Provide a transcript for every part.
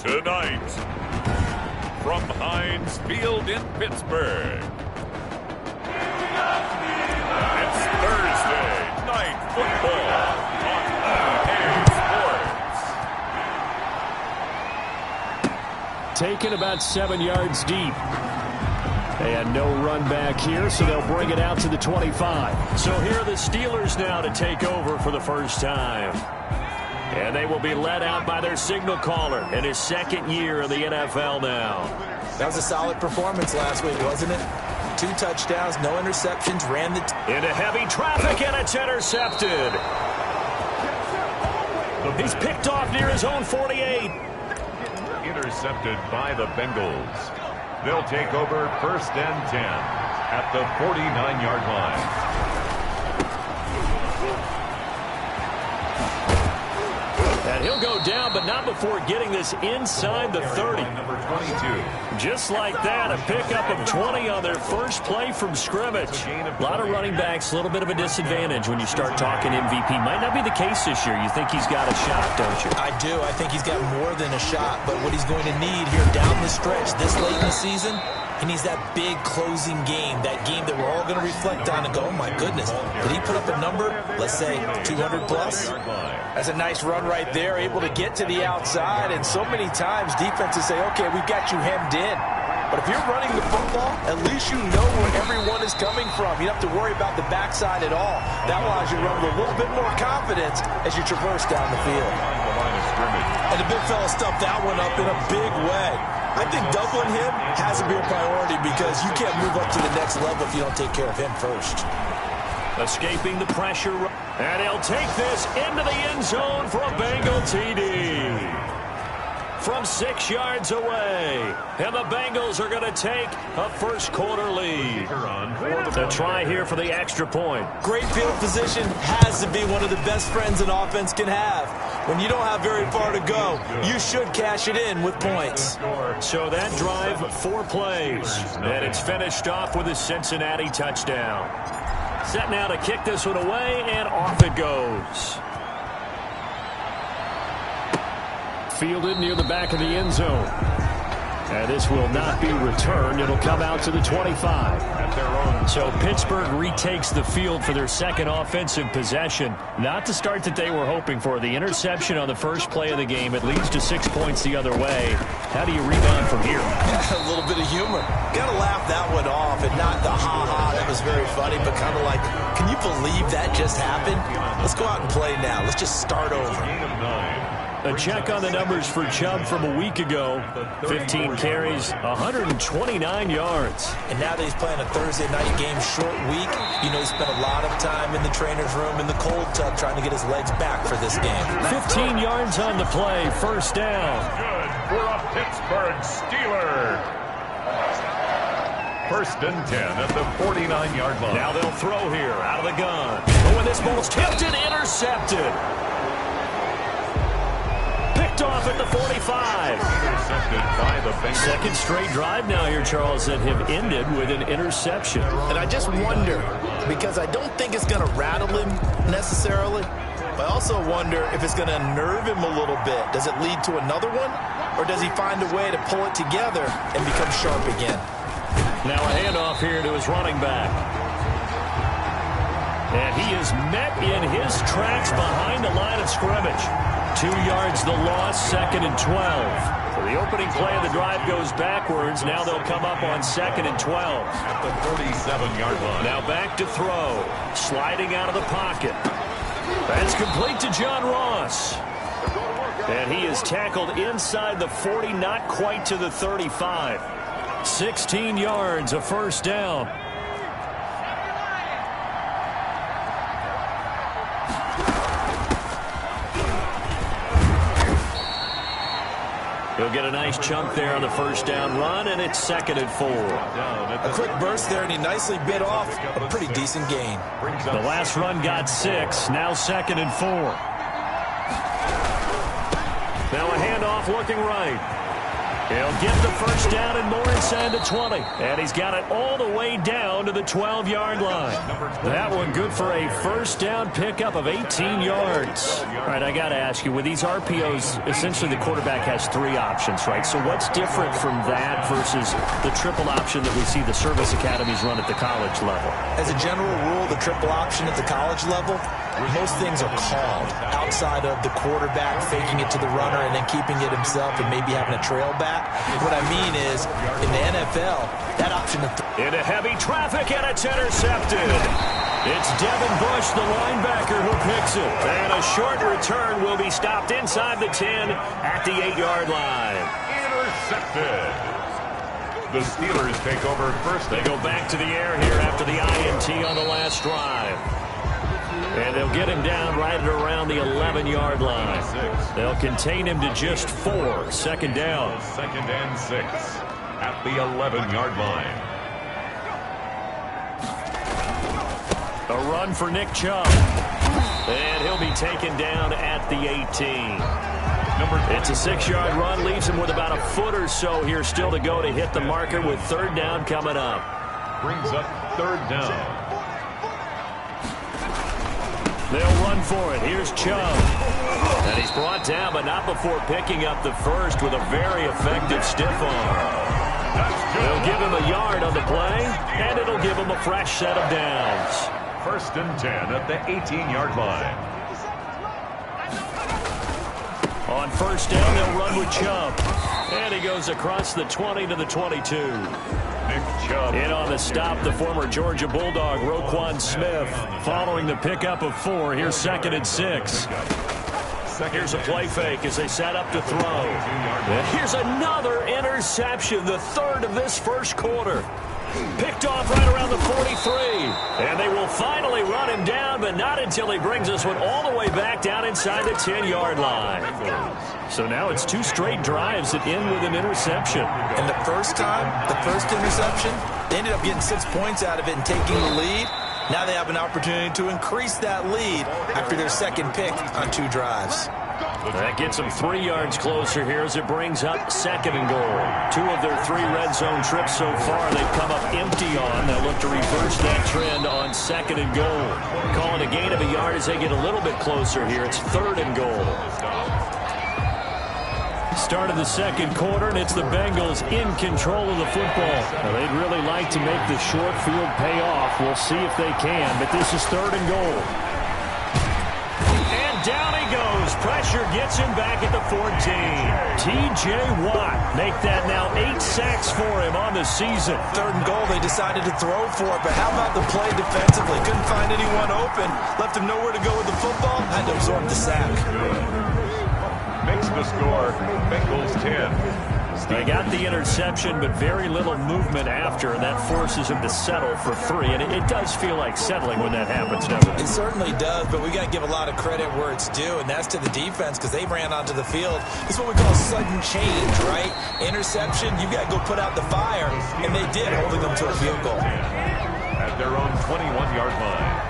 Tonight, from Heinz Field in Pittsburgh, it's Thursday Night Football on EA Sports. Taken about 7 yards deep. And no run back here, so they'll bring it out to the 25. So here are the Steelers now to take over for the first time. And they will be led out by their signal caller in his second year in the NFL now. That was a solid performance last week, wasn't it? 2 touchdowns, no interceptions, ran the... Into heavy traffic, and it's intercepted. He's picked off near his own 48. Intercepted by the Bengals. They'll take over 1st and 10 at the 49-yard line. And he'll go down, but not before getting this inside the 30. Number 22. Just like that, a pickup of 20 on their first play from scrimmage. A lot of running backs, a little bit of a disadvantage when you start talking MVP. Might not be the case this year. You think he's got a shot, don't you? I do. I think he's got more than a shot. But what he's going to need here down the stretch this late in the season, he needs that big closing game, that game that we're all going to reflect on and go, oh, my goodness, did he put up a number, let's say, 200 plus? That's a nice run right there, able to get to the outside. And so many times defenses say, okay, we've got you hemmed in. But if you're running the football, at least you know where everyone is coming from. You don't have to worry about the backside at all. That allows you to run with a little bit more confidence as you traverse down the field. And the big fella stuffed that one up in a big way. I think doubling him has to be a priority because you can't move up to the next level if you don't take care of him first. Escaping the pressure, and he'll take this into the end zone for a Bengal TD. From 6 yards away, and the Bengals are going to take a first quarter lead. The try here for the extra point. Great field position has to be one of the best friends an offense can have. When you don't have very far to go, you should cash it in with points. So that drive, 4 plays, and it's finished off with a Cincinnati touchdown. Set now to kick this one away, and off it goes. Fielded near the back of the end zone. And this will not be returned. It'll come out to the 25. So Pittsburgh retakes the field for their second offensive possession. Not the start that they were hoping for. The interception on the first play of the game. It leads to 6 points the other way. How do you rebound from here? A little bit of humor. Got to laugh that one off, and not the ha-ha. That was very funny, but kind of like, can you believe that just happened? Let's go out and play now. Let's just start over. A check on the numbers for Chubb from a week ago. 15 carries, 129 yards. And now that he's playing a Thursday night game, short week, you know he spent a lot of time in the trainer's room in the cold tub trying to get his legs back for this game. 15 yards on the play, first down. Good for a Pittsburgh Steeler. 1st and 10 at the 49-yard line. Now they'll throw here out of the gun. But when this ball's tipped and intercepted. Off at the 45. By the second straight drive now here, Charles, that have ended with an interception. And I just wonder, because I don't think it's going to rattle him necessarily, but I also wonder if it's going to unnerve him a little bit. Does it lead to another one, or does he find a way to pull it together and become sharp again? Now a handoff here to his running back. And he is met in his tracks behind the line of scrimmage. 2 yards the loss, 2nd and 12. So the opening play of the drive goes backwards. Now they'll come up on 2nd and 12. At the 47-yard line. Now back to throw. Sliding out of the pocket. That's complete to John Ross. And he is tackled inside the 40, not quite to the 35. 16 yards, a first down. He'll get a nice chunk there on the first down run, and it's 2nd and 4. A quick burst there, and he nicely bit off a pretty decent gain. The last run got 6, now 2nd and 4. Now a handoff looking right. He'll get the first down and more inside the 20. And he's got it all the way down to the 12-yard line. That one good for a first down pickup of 18 yards. All right, I got to ask you, with these RPOs, essentially the quarterback has 3 options, right? So what's different from that versus the triple option that we see the service academies run at the college level? As a general rule, the triple option at the college level, most things are called outside of the quarterback faking it to the runner and then keeping it himself and maybe having a trail back. What I mean is, in the NFL, that option of into heavy traffic, and it's intercepted. It's Devin Bush, the linebacker, who picks it. And a short return will be stopped inside the 10 at the 8-yard line. Intercepted. The Steelers take over first. They go back to the air here after the INT on the last drive. And they'll get him down right at around the 11-yard line. They'll contain him to just 4. Second down. Second and 6 at the 11-yard line. A run for Nick Chubb. And he'll be taken down at the 18. It's a 6-yard run. Leaves him with about a foot or so here still to go to hit the marker with third down coming up. Brings up third down. They'll run for it. Here's Chubb. And he's brought down, but not before picking up the first with a very effective stiff arm. They'll give him a yard on the play, and it'll give him a fresh set of downs. First and 10 at the 18-yard line. On first down, they'll run with Chubb. And he goes across the 20 to the 22. In on the stop, the former Georgia Bulldog, Roquan Smith. Following the pickup of 4, here's second and 6. Here's a play fake as they set up to throw. And here's another interception, the third of this first quarter. Picked off right around the 43. And they will finally run him down, but not until he brings us one all the way back down inside the 10-yard line. So now it's 2 straight drives that end with an interception. And the first time, the first interception, they ended up getting 6 points out of it and taking the lead. Now they have an opportunity to increase that lead after their second pick on 2 drives. That gets them 3 yards closer here as it brings up second and goal. 2 of their 3 red zone trips so far they've come up empty on. They'll look to reverse that trend on second and goal. Calling a gain of a yard as they get a little bit closer here. It's third and goal. Start of the second quarter, and it's the Bengals in control of the football. Now, they'd really like to make the short field pay off. We'll see if they can, but this is third and goal. And down he goes. Pressure gets him back at the 14. T.J. Watt make that now 8 sacks for him on the season. Third and goal, they decided to throw for it, but how about the play defensively? Couldn't find anyone open. Left him nowhere to go with the football. Had to absorb the sack. Makes the score, Bengals 10. They got the interception, but very little movement after, and that forces him to settle for 3. And it does feel like settling when that happens, doesn't it? It certainly does, but we got to give a lot of credit where it's due, and that's to the defense because they ran onto the field. It's what we call sudden change, right? Interception, you got to go put out the fire, and they did, holding them to a field goal. At their own 21-yard line.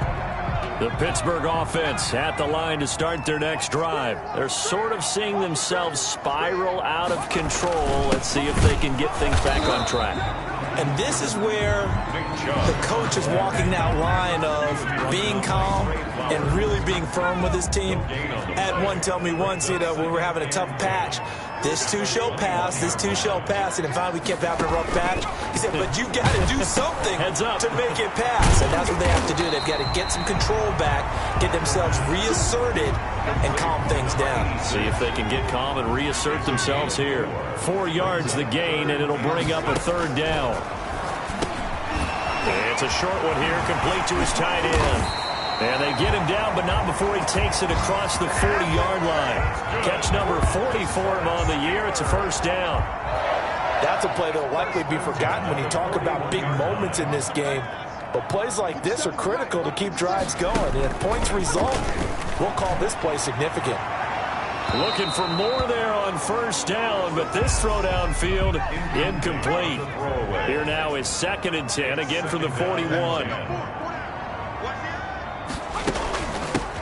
The Pittsburgh offense at the line to start their next drive. They're sort of seeing themselves spiral out of control. Let's see if they can get things back on track. And this is where the coach is walking that line of being calm and really being firm with his team. Had one tell me once, when we were having a tough patch, this too shall pass, this too shall pass. And finally we kept having a rough patch. He said, but you got to do something to make it pass. And that's what they have to do. They've got to get some control back, get themselves reasserted, and calm things down. See if they can get calm and reassert themselves here. 4 yards the gain, and it'll bring up a third down. It's a short one here, complete to his tight end. And they get him down, but not before he takes it across the 40-yard line. Catch number 40 for him on the year. It's a first down. That's a play that will likely be forgotten when you talk about big moments in this game. But plays like this are critical to keep drives going. And if points result, we'll call this play significant. Looking for more there on first down, but this throw downfield incomplete. Here now is second and 10, again from the 41.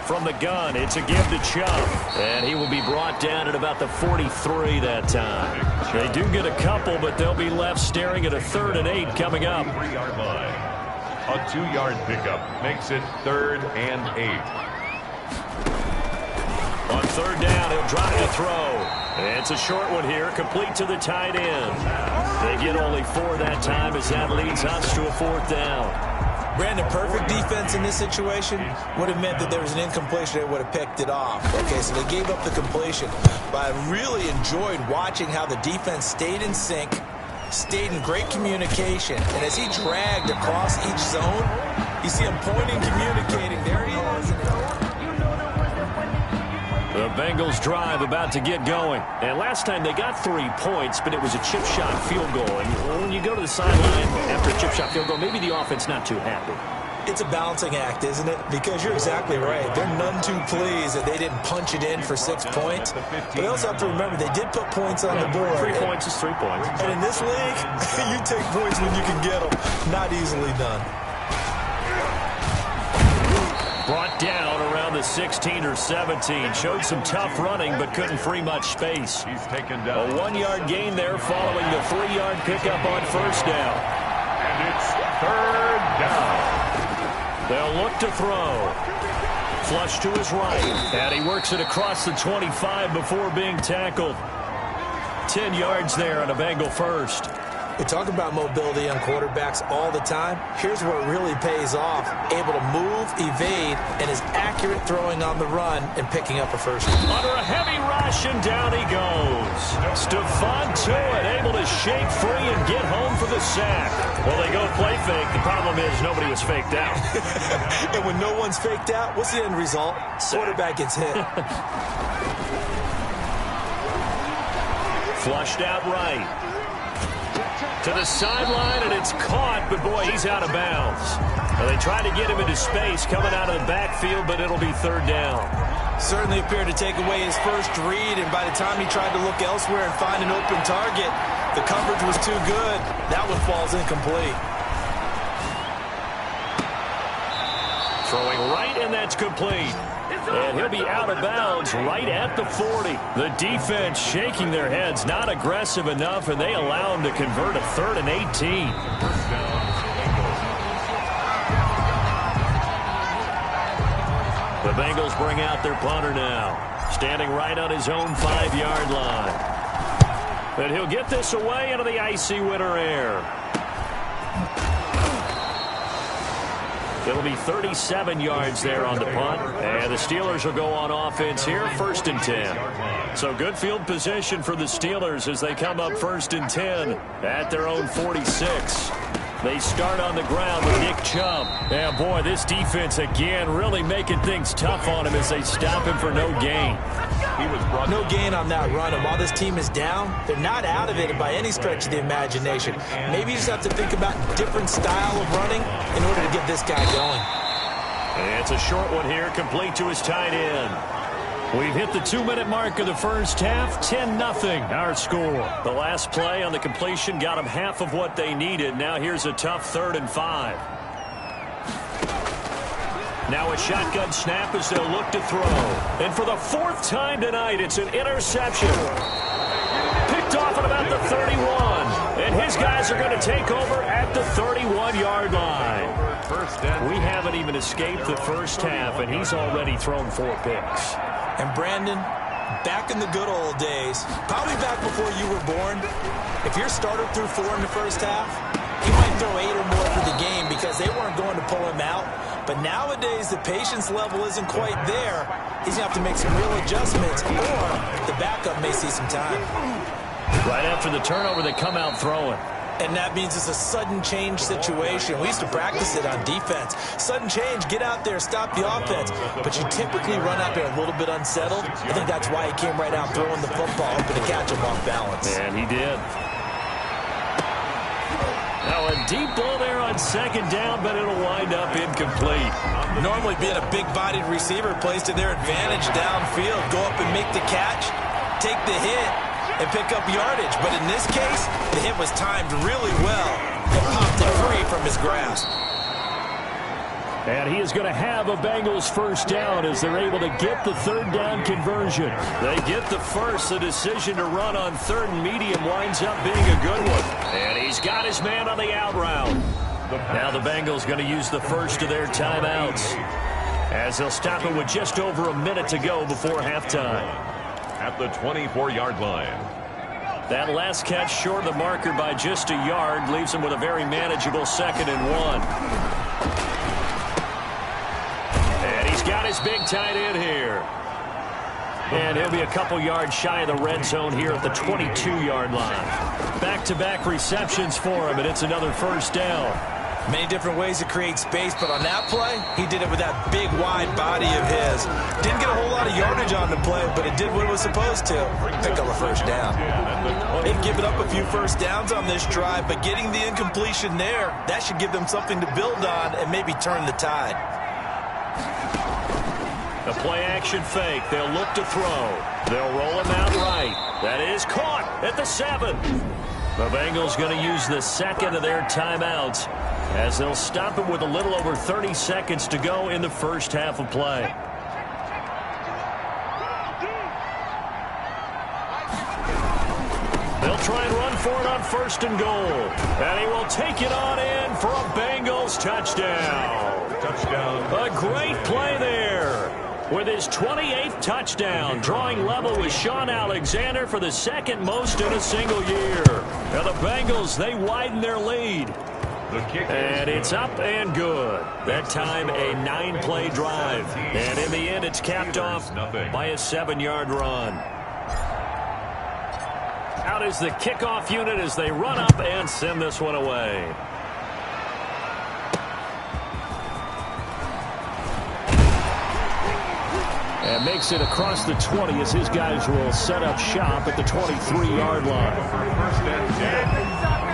from the gun. It's a give to Chubb. And he will be brought down at about the 43 that time. They do get a couple, but they'll be left staring at a 3rd and 8 coming up. 3-yard line. A 2-yard pickup makes it 3rd and 8. On 3rd down, he'll drop the throw. It's a short one here, complete to the tight end. They get only 4 that time as that leads us to a 4th down. Brandon, perfect defense in this situation would have meant that there was an incompletion that would have picked it off. Okay, so they gave up the completion. But I really enjoyed watching how the defense stayed in sync, stayed in great communication. And as he dragged across each zone, you see him pointing, communicating. There he is. The Bengals drive about to get going. And last time they got 3 points, but it was a chip shot field goal. And when you go to the sideline after a chip shot field goal, maybe the offense not too happy. It's a balancing act, isn't it? Because you're exactly right. They're none too pleased that they didn't punch it in for 6 points. But they also have to remember they did put points on the board. 3 points is 3 points. And in this league, you take points when you can get them. Not easily done. Brought down around the 16 or 17. Showed some tough running, but couldn't free much space. He's taken down. A 1-yard gain there following the 3-yard pickup on 1st down. And it's 3rd down. They'll look to throw. Flush to his right. And he works it across the 25 before being tackled. 10 yards there on a Bengal first. We talk about mobility on quarterbacks all the time. Here's where it really pays off. Able to move, evade, and is accurate throwing on the run and picking up a first. Under a heavy rush, and down he goes. Stephon Tuitt able to shake free and get home for the sack. Well, they go play fake. The problem is nobody was faked out. And when no one's faked out, what's the end result? Quarterback gets hit. Flushed out right. To the sideline, and it's caught, but boy, he's out of bounds. Well, they tried to get him into space coming out of the backfield, but it'll be 3rd down. Certainly appeared to take away his first read, and by the time he tried to look elsewhere and find an open target, the coverage was too good. That one falls incomplete. Throwing right, and that's complete. And he'll be out of bounds right at the 40. The defense shaking their heads, not aggressive enough, and they allow him to convert a 3rd and 18. The Bengals bring out their punter now, standing right on his own 5-yard line. But he'll get this away into the icy winter air. It'll be 37 yards there on the punt. And the Steelers will go on offense here, 1st and 10. So good field position for the Steelers as they come up 1st and 10 at their own 46. They start on the ground with Nick Chubb. Yeah, boy, this defense again really making things tough on him as they stop him for no gain. No gain on that run, and while this team is down, they're not out of it by any stretch of the imagination. Maybe you just have to think about a different style of running in order to get this guy going. And it's a short one here, complete to his tight end. We've hit the 2-minute mark of the first half, 10-0 our score. The last play on the completion got them half of what they needed. Now here's a tough 3rd and 5. Now a shotgun snap as they'll look to throw. And for the 4th time tonight, it's an interception. Picked off at about the 31. And his guys are going to take over at the 31-yard line. We haven't even escaped the first half, and he's already thrown 4 picks. And Brandon, back in the good old days, probably back before you were born, if your starter threw 4 in the first half, he might throw 8 or more for the game because they weren't going to pull him out. But nowadays, the patience level isn't quite there. He's going to have to make some real adjustments, or the backup may see some time. Right after the turnover, they come out throwing. And that means it's a sudden change situation. We used to practice it on defense. Sudden change, get out there, stop the offense. But you typically run out there a little bit unsettled. I think that's why he came right out throwing the football, hoping to catch him off balance. And he did. Now a deep ball there on 2nd down, but it'll wind up incomplete. Normally being a big-bodied receiver plays to their advantage downfield. Go up and make the catch, take the hit, and pick up yardage. But in this case, the hit was timed really well and popped it free from his grasp. And he is going to have a Bengals first down as they're able to get the third down conversion. They get the first. The decision to run on third and medium winds up being a good one. And he's got his man on the out route. Now the Bengals going to use the first of their timeouts as they'll stop it with just over a minute to go before halftime. At the 24-yard line. That last catch short of the marker by just a yard leaves him with a very manageable 2nd and 1. And he's got his big tight end here. And he'll be a couple yards shy of the red zone here at the 22-yard line. Back-to-back receptions for him, and it's another first down. Many different ways to create space, but on that play, he did it with that big, wide body of his. Didn't get a whole lot of yardage on the play, but it did what it was supposed to. Pick up a first down. They've given up a few first downs on this drive, but getting the incompletion there, that should give them something to build on and maybe turn the tide. The play-action fake. They'll look to throw. They'll roll him out right. That is caught at the 7. The Bengals going to use the second of their timeouts as they'll stop it with a little over 30 seconds to go in the first half of play. They'll try and run for it on 1st and goal. And he will take it on in for a Bengals touchdown. A great play there. With his 28th touchdown, drawing level with Sean Alexander for the second most in a single year. Now the Bengals, they widen their lead. And it's up and good. That time a 9-play drive. And in the end, it's capped off by a 7-yard run. Out is the kickoff unit as they run up and send this one away. And makes it across the 20 as his guys will set up shop at the 23-yard line. First and 10.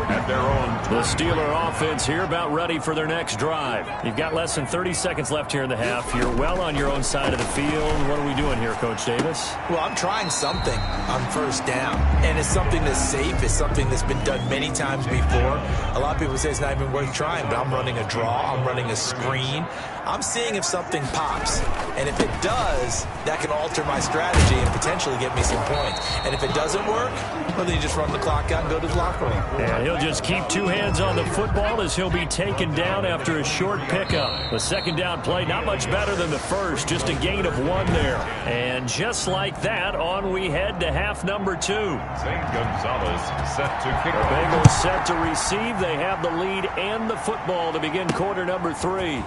At their own. The Steeler offense here about ready for their next drive. You've got less than 30 seconds left here in the half. You're well on your own side of the field. What are we doing here, Coach Davis? Well, I'm trying something on first down. And it's something that's safe. It's something that's been done many times before. A lot of people say it's not even worth trying, but I'm running a draw. I'm running a screen. I'm seeing if something pops. And if it does, that can alter my strategy and potentially get me some points. And if it doesn't work, well, then you just run the clock out and go to the locker room. And he'll just keep 2 hands on the football as he'll be taken down after a short pickup. The second down play, not much better than the first, just a gain of 1 there. And just like that, on we head to half number 2. St. Gonzalez set to kick. The Bengals set to receive. They have the lead and the football to begin quarter number 3.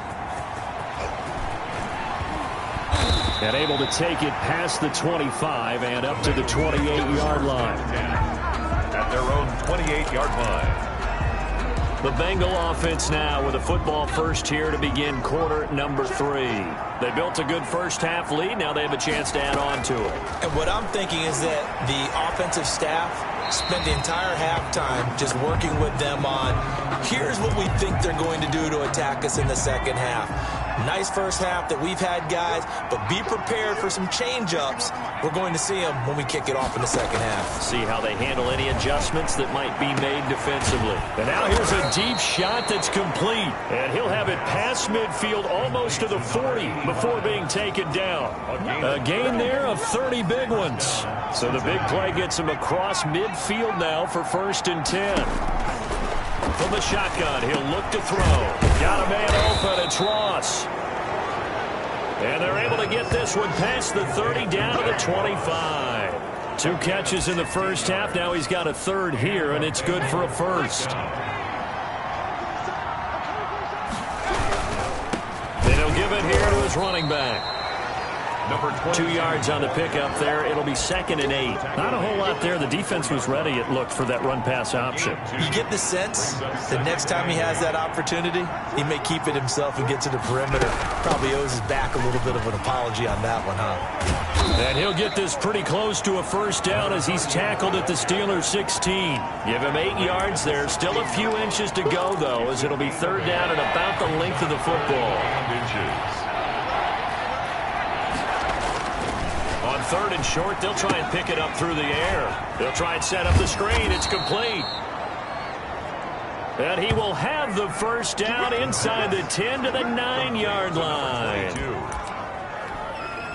And able to take it past the 25 and up to the 28-yard line. At their own 28-yard line. The Bengal offense now with a football first here to begin quarter number 3. They built a good first half lead. Now they have a chance to add on to it. And what I'm thinking is that the offensive staff spent the entire halftime just working with them on, here's what we think they're going to do to attack us in the second half. Nice first half that we've had, guys, but be prepared for some change-ups. We're going to see them when we kick it off in the second half. See how they handle any adjustments that might be made defensively. And now here's a deep shot that's complete. And he'll have it past midfield almost to the 40 before being taken down. A gain there of 30 big ones. So the big play gets him across midfield now for 1st and 10. From the shotgun, he'll look to throw. Got a man open, it's Ross. And they're able to get this one past the 30 down to the 25. 2 catches in the first half. Now he's got a 3rd here, and it's good for a 1st. Then he'll give it here to his running back. 2 yards on the pickup there. It'll be 2nd and 8. Not a whole lot there. The defense was ready, it looked, for that run-pass option. You get the sense that next time he has that opportunity, he may keep it himself and get to the perimeter. Probably owes his back a little bit of an apology on that one, huh? And he'll get this pretty close to a first down as he's tackled at the Steelers' 16. Give him 8 yards there. Still a few inches to go, though, as it'll be 3rd down and about the length of the football. On 3rd and short, they'll try and pick it up through the air. They'll try and set up the screen. It's complete. And he will have the first down inside the 10 to the 9-yard line.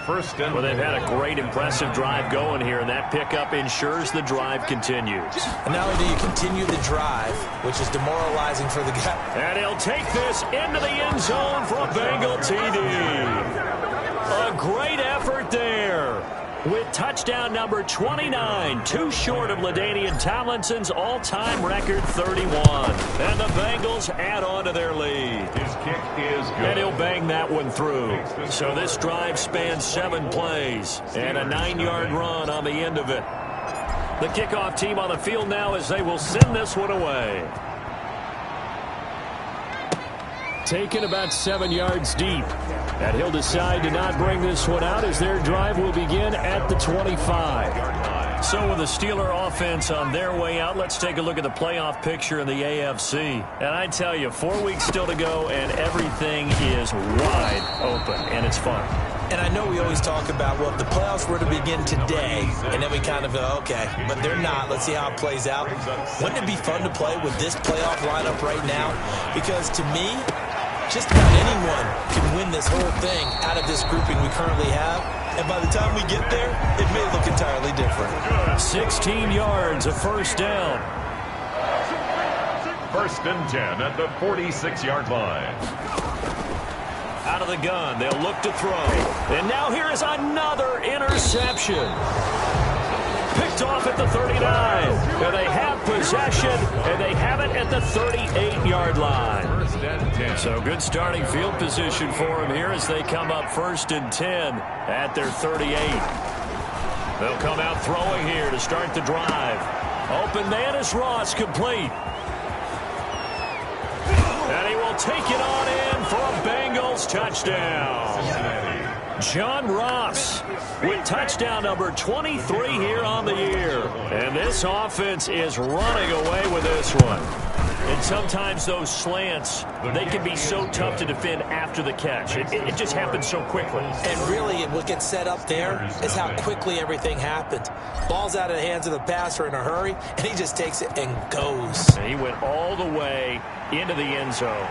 Well, they've had a great, impressive drive going here, and that pickup ensures the drive continues. And not only do you continue the drive, which is demoralizing for the guy. And he'll take this into the end zone for a Bengal TD. A great effort there. With touchdown number 29, too short of LaDainian Tomlinson's all-time record 31. And the Bengals add on to their lead. His kick is good. And he'll bang that one through. So this drive spans 7 plays and a 9-yard run on the end of it. The kickoff team on the field now as they will send this one away. Taken about 7 yards deep. And he'll decide to not bring this one out as their drive will begin at the 25. So with the Steeler offense on their way out, let's take a look at the playoff picture in the AFC. And I tell you, 4 weeks still to go, and everything is wide open, and it's fun. And I know we always talk about, well, if the playoffs were to begin today, and then we kind of go, okay, but they're not. Let's see how it plays out. Wouldn't it be fun to play with this playoff lineup right now? Because to me, just about anyone can win this whole thing out of this grouping we currently have. And by the time we get there, it may look entirely different. 16 yards, a first down. First and 10 at the 46-yard line. Out of the gun, they'll look to throw. And now here is another interception. Picked off at the 39. And they have possession, and they have it at the 38-yard line. So good starting field position for them here as they come up first and 10 at their 38. They'll come out throwing here to start the drive. Open man is Ross, complete. And he will take it on in for a Bengals touchdown. John Ross with touchdown number 23 here on the year. And this offense is running away with this one. And sometimes those slants, they can be so tough to defend after the catch. It just happens so quickly. And really, what gets set up there is how quickly everything happened. Ball's out of the hands of the passer in a hurry, and he just takes it and goes. And he went all the way into the end zone.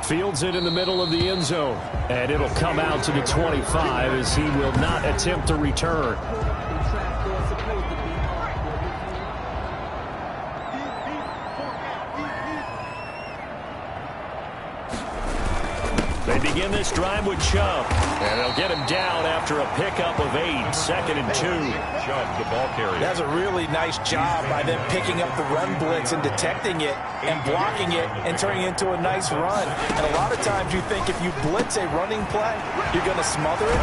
Fields it in the middle of the end zone. And it'll come out to the 25 as he will not attempt to return. They begin this drive with Chubb. And they'll get him down after a pickup of 8, 2nd and 2. Chubb, the ball carrier. That's a really nice job by them picking up the run blitz and detecting it and blocking it and turning it into a nice run. And a lot of times you think if you blitz a running play, you're going to smother it.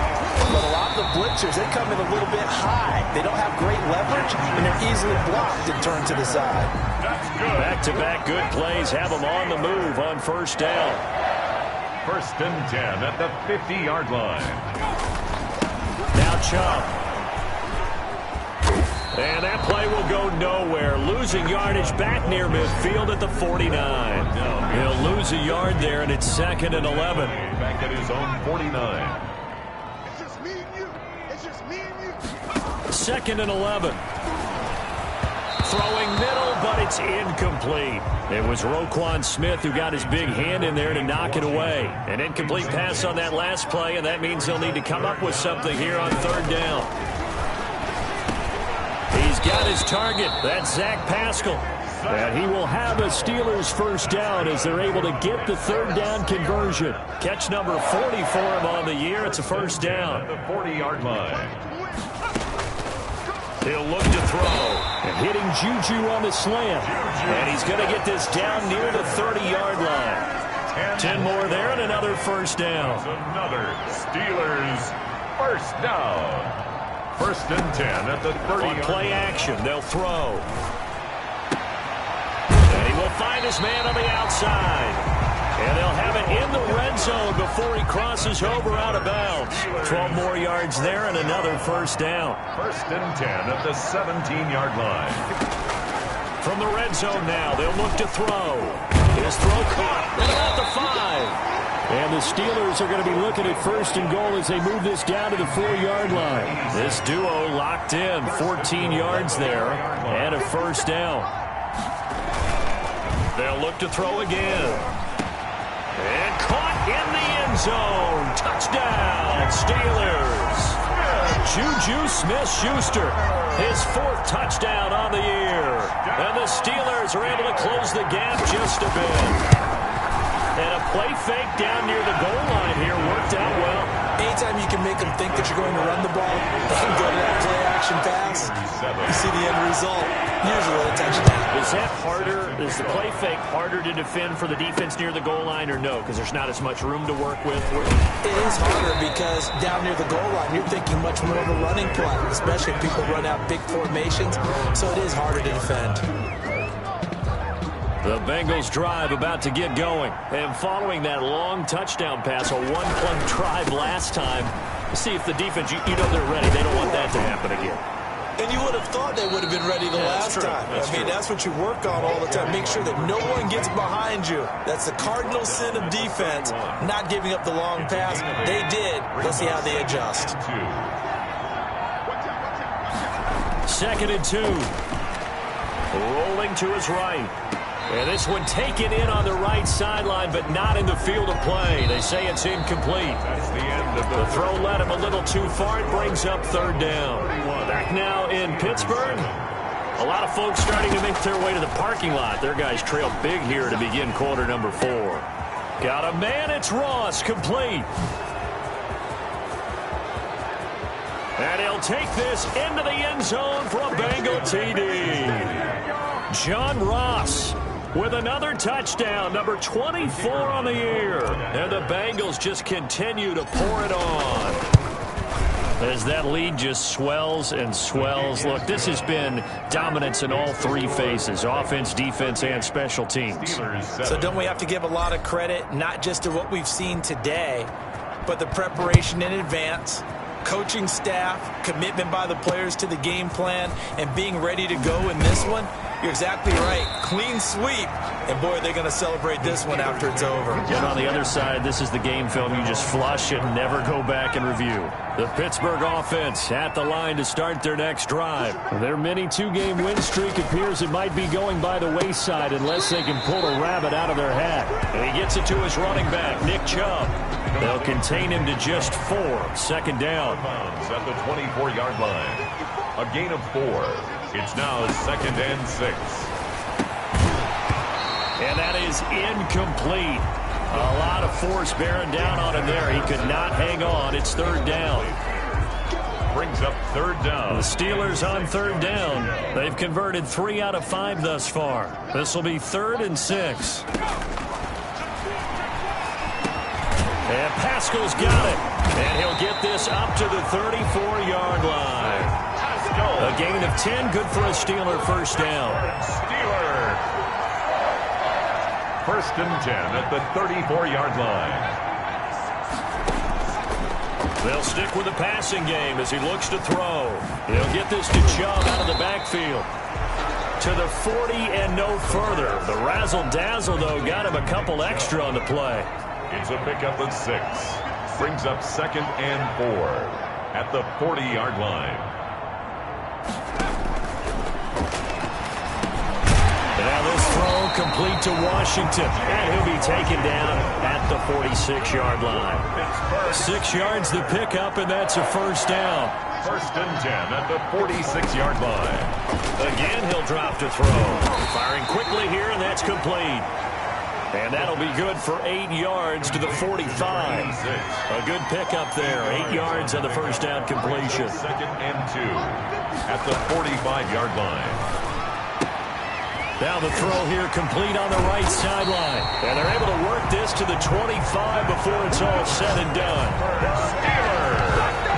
But a lot of the blitzers, they come in a little bit high. They don't have great leverage, and they're easily blocked and turned to the side. That's good. Back-to-back good plays have them on the move on first down. First and 10 at the 50-yard line. Now Chubb. And that play will go nowhere. Losing yardage back near midfield at the 49. He'll lose a yard there, and it's 2nd and 11. Back at his own 49. It's just me and you. It's just me and you. 2nd and 11. Throwing middle, but it's incomplete. It was Roquan Smith who got his big hand in there to knock it away. An incomplete pass on that last play, and that means they'll need to come up with something here on 3rd down. He's got his target. That's Zach Pascal. And he will have a Steelers first down as they're able to get the 3rd down conversion. Catch number 40 for him on the year. It's a first down. The 40-yard line. He'll look to throw. And hitting Juju on the slant. And he's going to get this down near the 30-yard line. 10 more there and another first down. Another Steelers first down. First and 10 at the 30. On play action, they'll throw. And he will find his man on the outside. And they'll have it in the red zone before he crosses over out of bounds. 12 more yards there and another first down. First and 10 at the 17-yard line. From the red zone now, they'll look to throw. His throw caught at about the 5. And the Steelers are going to be looking at 1st and goal as they move this down to the 4-yard line. This duo locked in, 14 yards there, and a first down. They'll look to throw again. And caught in the end zone. Touchdown, Steelers. Juju Smith-Schuster, his 4th touchdown on the year. And the Steelers are able to close the gap just a bit. And a play fake down near the goal line here worked out well. Anytime you can make them think that you're going to run the ball and go to that play-action pass, you see the end result, usually a touchdown. Is that harder? Is the play fake harder to defend for the defense near the goal line or no? Because there's not as much room to work with? It is harder because down near the goal line, you're thinking much more of a running play, especially if people run out big formations, so it is harder to defend. The Bengals drive about to get going. And following that long touchdown pass, a one-play drive last time, see if the defense, you know they're ready. They don't want that to happen again. And you would have thought they would have been ready the last time. That's what you work on all the time. Make sure that no one gets behind you. That's the cardinal sin of defense, not giving up the long pass. They did. Let's see how they adjust. 2nd and 2. Rolling to his right. And this one taken in on the right sideline, but not in the field of play. They say it's incomplete. That's the end of The throw led him a little too far. It brings up 3rd down. Back now in Pittsburgh. A lot of folks starting to make their way to the parking lot. Their guys trail big here to begin quarter number 4. Got a man. It's Ross. Complete. And he'll take this into the end zone for a Bengal TD. John Ross with another touchdown, number 24 on the year. And the Bengals just continue to pour it on as that lead just swells and swells. Look, this has been dominance in all 3 phases, offense, defense, and special teams. So don't we have to give a lot of credit, not just to what we've seen today, but the preparation in advance, coaching staff, commitment by the players to the game plan, and being ready to go in this one? You're exactly right. Clean sweep. And, boy, they're going to celebrate this one after it's over. And on the other side, this is the game film you just flush and never go back and review. The Pittsburgh offense at the line to start their next drive. Their mini 2-game win streak appears it might be going by the wayside unless they can pull a rabbit out of their hat. And he gets it to his running back, Nick Chubb. They'll contain him to just 4. 2nd down. At the 24-yard line. A gain of 4. It's now 2nd and 6. And that is incomplete. A lot of force bearing down on him there. He could not hang on. It's 3rd down. Brings up 3rd down. The Steelers on 3rd down. They've converted 3 out of 5 thus far. This will be 3rd and 6. And Pascal's got it. And he'll get this up to the 34-yard line. A gain of 10, good for a Steeler 1st down. Steeler. 1st and 10 at the 34-yard line. They'll stick with the passing game as he looks to throw. He'll get this to Chubb out of the backfield. To the 40 and no further. The razzle-dazzle, though, got him a couple extra on the play. It's a pickup of 6. Brings up 2nd and 4 at the 40-yard line. Now this throw complete to Washington. And he'll be taken down at the 46-yard line. 6 yards the pickup, and that's a 1st down. 1st and 10 at the 46-yard line. Again, he'll drop to throw. Firing quickly here, and that's complete. And that'll be good for 8 yards to the 45. A good pickup there. 8 yards on the 1st down completion. 2nd and 2 at the 45-yard line. Now the throw here complete on the right sideline. And they're able to work this to the 25 before it's all said and done.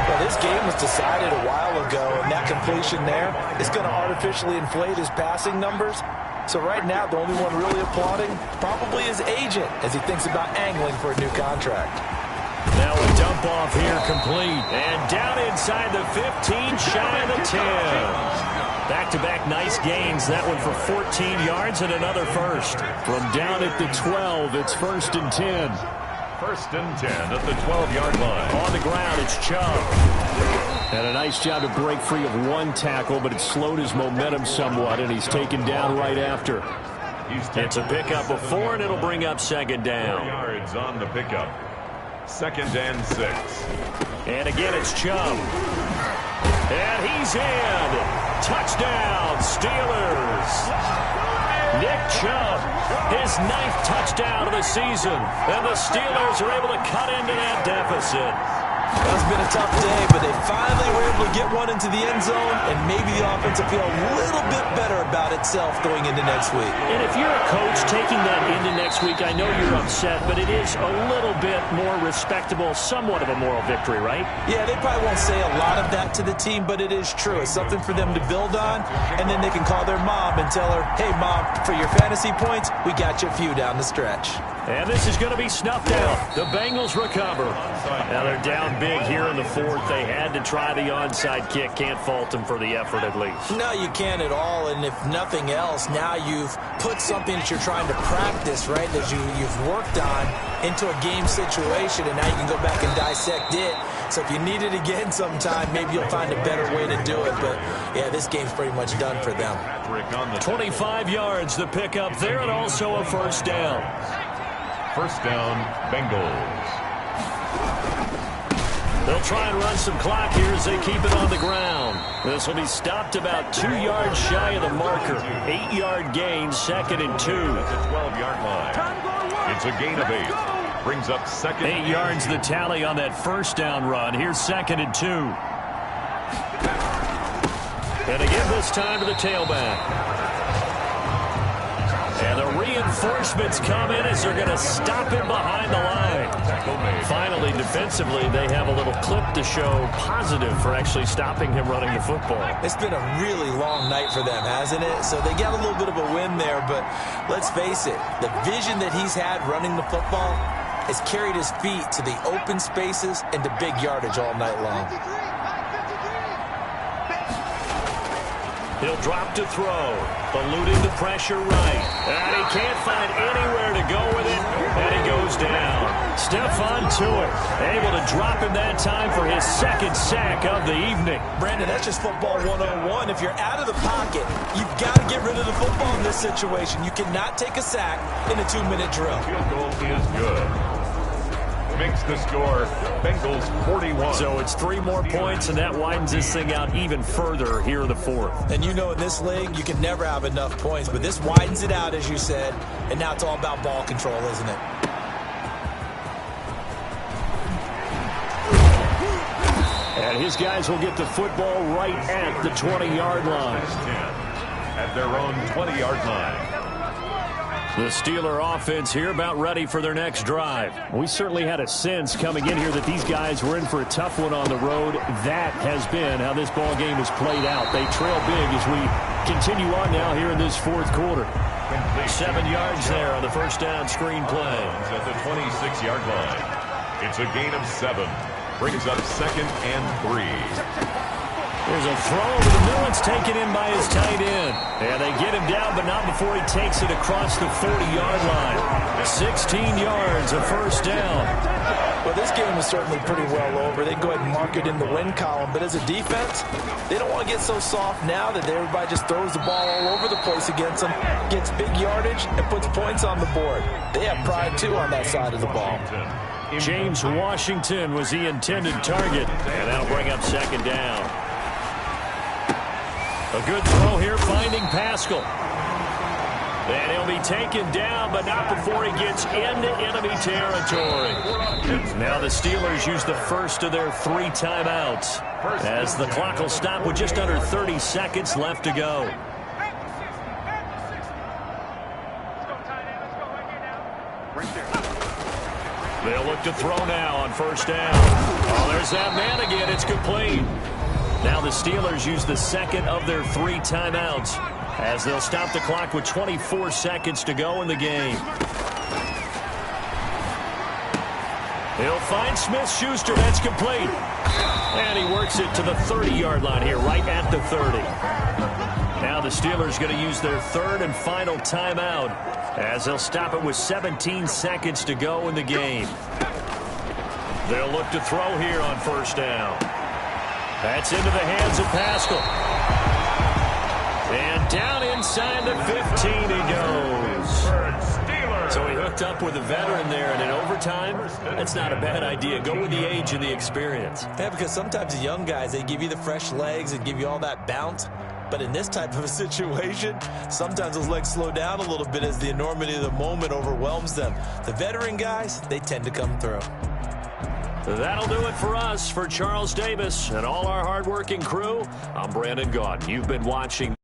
Well, this game was decided a while ago, and that completion there is going to artificially inflate his passing numbers. So right now, the only one really applauding probably his agent as he thinks about angling for a new contract. Now a dump off here complete. And down inside the 15, shy of the 10. Back-to-back nice gains. That one for 14 yards and another 1st. From down at the 12, it's 1st and 10. 1st and 10 at the 12-yard line. On the ground, it's Chubb. And a nice job to break free of 1 tackle, but it slowed his momentum somewhat, and he's taken down right after. It's a pickup of 4, and it'll bring up second 4 down. yards on the pickup. 2nd and 6. And again, it's Chubb. And he's in. Touchdown, Steelers. Nick Chubb, his 9th touchdown of the season. And the Steelers are able to cut into that deficit. It's been a tough day, but they finally were able to get one into the end zone, and maybe the offense will feel a little bit better about itself going into next week. And if you're a coach taking that into next week, I know you're upset, but it is a little bit more respectable, somewhat of a moral victory, right? Yeah, they probably won't say a lot of that to the team, but it is true. It's something for them to build on, and then they can call their mom and tell her, hey, Mom, for your fantasy points, we got you a few down the stretch. And this is going to be snuffed out. The Bengals recover. Now they're down big here in the 4th. They had to try the onside kick. Can't fault them for the effort at least. No, you can't at all. And if nothing else, now you've put something that you're trying to practice, right, that you've worked on into a game situation, and now you can go back and dissect it. So if you need it again sometime, maybe you'll find a better way to do it. But, yeah, this game's pretty much done for them. 25 yards, the pickup there, and also a first down. First down, Bengals. They'll try and run some clock here as they keep it on the ground. This will be stopped about 2 yards shy of the marker. 8-yard gain, 2nd and 2. At the 12-yard line. It's a gain of 8. Brings up 2nd. 8 yards the tally on that first down run. Here's 2nd and 2. And again this time to the tailback. And the reinforcements come in as they're going to stop him behind the line. Finally, defensively, they have a little clip to show positive for actually stopping him running the football. It's been a really long night for them, hasn't it? So they got a little bit of a win there, but let's face it, the vision that he's had running the football has carried his feet to the open spaces and to big yardage all night long. He'll drop to throw, eluding the pressure right. And he can't find anywhere to go with it, and he goes down. Stephon Tuitt able to drop him that time for his 2nd sack of the evening. Brandon, that's just football 101. If you're out of the pocket, you've got to get rid of the football in this situation. You cannot take a sack in a 2-minute drill. Field goal is good. Makes the score Bengals 41. So it's 3 more points, and that widens this thing out even further here in the 4th. And you know in this league, you can never have enough points, but this widens it out, as you said, and now it's all about ball control, isn't it? And his guys will get the football right at the 20-yard line. At their own 20-yard line. The Steeler offense here about ready for their next drive. We certainly had a sense coming in here that these guys were in for a tough one on the road. That has been how this ball game has played out. They trail big as we continue on now here in this 4th quarter. 7 yards there on the first down screen play. At the 26-yard line. It's a gain of 7. Brings up 2nd and 3. There's a throw over the middle. It's taken in by his tight end. And they get him down, but not before he takes it across the 40-yard line. 16 yards, a first down. Well, this game is certainly pretty well over. They go ahead and mark it in the win column. But as a defense, they don't want to get so soft now that everybody just throws the ball all over the place against them, gets big yardage, and puts points on the board. They have pride, too, on that side of the ball. James Washington was the intended target. And that'll bring up second down. A good throw here, finding Pascal. And he'll be taken down, but not before he gets into enemy territory. Now the Steelers use the first of their 3 timeouts, as the clock will stop with just under 30 seconds left to go. They'll look to throw now on first down. Oh, there's that man again. It's complete. Now the Steelers use the second of their 3 timeouts, as they'll stop the clock with 24 seconds to go in the game. He'll find Smith-Schuster. That's complete. And he works it to the 30-yard line here, right at the 30. Now the Steelers going to use their 3rd and final timeout, as they'll stop it with 17 seconds to go in the game. They'll look to throw here on first down. That's into the hands of Pascal. And down inside the 15 he goes. hooked up with a veteran there, and in overtime, that's not a bad idea. Go with the age and the experience. Yeah, because sometimes the young guys, they give you the fresh legs and give you all that bounce. But in this type of a situation, sometimes those legs slow down a little bit as the enormity of the moment overwhelms them. The veteran guys, they tend to come through. That'll do it for us. For Charles Davis and all our hardworking crew, I'm Brandon Gaudin. You've been watching